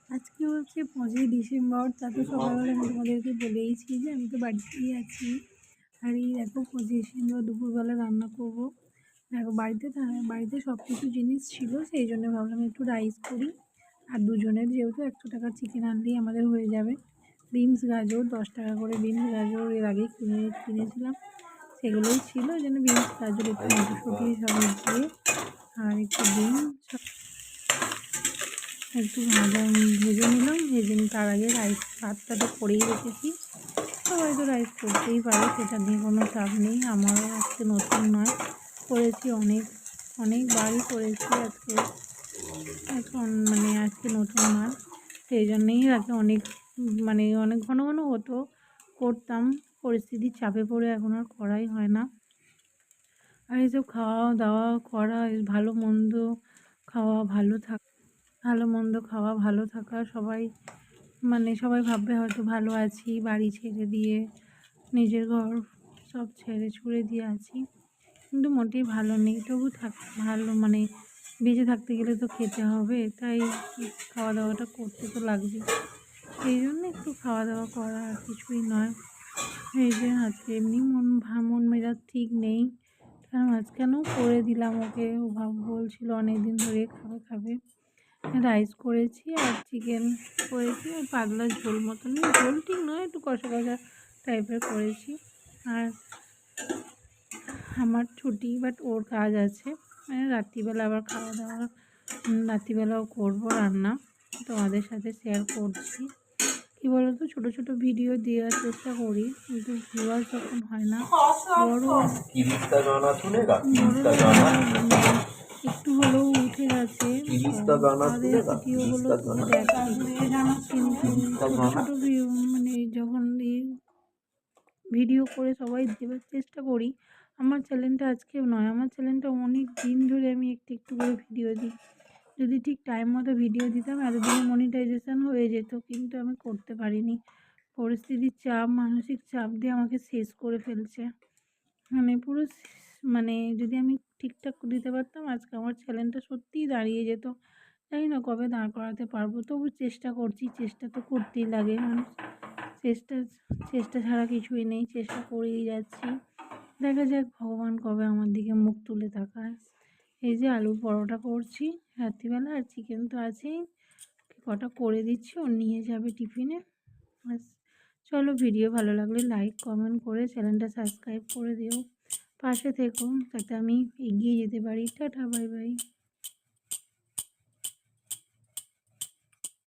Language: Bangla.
আজকে হচ্ছে 5ই ডিসেম্বর। তা তো সকালবেলা আমি তোমাদেরকে বলেইছি যে আমি তো বাড়িতেই আছি। আর এই দেখো 5ই ডিসেম্বর দুপুরবেলা রান্না করবো। দেখো বাড়িতে সব কিছু জিনিস ছিল, সেই জন্য ভাবলাম একটু রাইস করি। আর দুজনের যেহেতু 100 টাকার চিকেন আনলেই আমাদের হয়ে যাবে। বিনস গাজর 10 টাকা করে বিনস গাজর এর আগে কিনেছিলাম, সেগুলোই ছিল। ওই জন্য বিনস গাজর একটু মটরশুঁটি সব দিয়ে আর একটু ডিম একটু ভেজে নিলাম। তার আগে ভাতটা তো করেই রেখেছি। সবাই তো রাইস করতেই পারে, সেটা নিয়ে কোনো চাপ নেই। আমারও আজকে নতুন নয়, করেছি অনেকবারই করেছি। আজকে নতুন নয়, সেই জন্যেই আগে অনেক ঘন ঘন হতো, করতাম। পরিস্থিতির চাপে পড়ে এখন আর করাই হয় না। আর এইসব খাওয়া দাওয়া করা, ভালো মন্দ খাওয়া, ভালো থাকা, সবাই ভাববে হয়তো ভালো আছি, বাড়ি ছেড়ে দিয়ে নিজের ঘর সব ছেড়ে ছুড়ে দিয়ে আছি, কিন্তু মোটেই ভালো নেই। তবু বেঁচে থাকতে গেলে তো খেতে হবে, তাই খাওয়া দাওয়াটা করতে তো লাগবে। এই জন্য একটু খাওয়া দাওয়া করা, আর কিছুই নয়। এই যে আজকে এমনি মন মেজাজ ঠিক নেই, কারণ আজকেও করে দিলাম ওকে। ও বলছিল অনেকদিন ধরে খাবে। রাইস করেছি আর চিকেন করেছি, ওই পাতলা ঝোল মতনই, ঝোল ঠিক নয়, একটু কষা কষা টাইপের করেছি। আর আমার ছুটি, বাট ওর কাজ আছে, রাত্রিবেলা আবার খাওয়া দাওয়া, রাত্রিবেলাও করবো রান্না, তোমাদের সাথে শেয়ার করছি। কী বলতো, ছোটো ছোটো ভিডিও দেওয়ার চেষ্টা করি, কিন্তু ভিউয়ার্স যখন হয় না, একটু হলেও উঠে গেছে, তাদের ভিডিওগুলো শুধু দেখে। কিন্তু ছোটো ছোটো যখন ভিডিও করে সবাই দেওয়ার চেষ্টা করি, আমার চ্যানেলটা আজকেও নয়, আমার চ্যানেলটা অনেক দিন ধরে আমি একটু একটু করে ভিডিও দিই। যদি ঠিক টাইম মতো ভিডিও দিতাম, এতদিনে মনিটাইজেশন হয়ে যেত, কিন্তু আমি করতে পারিনি। পরিস্থিতির চাপ, মানসিক চাপ দিয়ে আমাকে শেষ করে ফেলছে। পুরো যদি আমি ঠিকঠাক দিতে পারতাম, আজকে আমার চ্যানেলটা সত্যিই দাঁড়িয়ে যেত। জানি না কবে দাঁড় করাতে পারবো, তবু চেষ্টা করছি। চেষ্টা তো করতেই লাগে, চেষ্টা চেষ্টা ছাড়া কিছুই নেই, চেষ্টা করেই যাচ্ছি। দেখা যাক ভগবান কবে আমার দিকে মুখ তুলে তাকায়। এই যে আলুর পরোটা করছি রাত্রিবেলা, আর চিকেন তো আছেই, কটা করে দিচ্ছি, ও নিয়ে যাবে টিফিনে। ব্যাস। চলো, ভিডিও ভালো লাগলে লাইক কমেন্ট করে চ্যানেলটা সাবস্ক্রাইব করে দিও, পাশে থেকো, যাতে আমি এগিয়ে যেতে পারি। Tata, bye bye.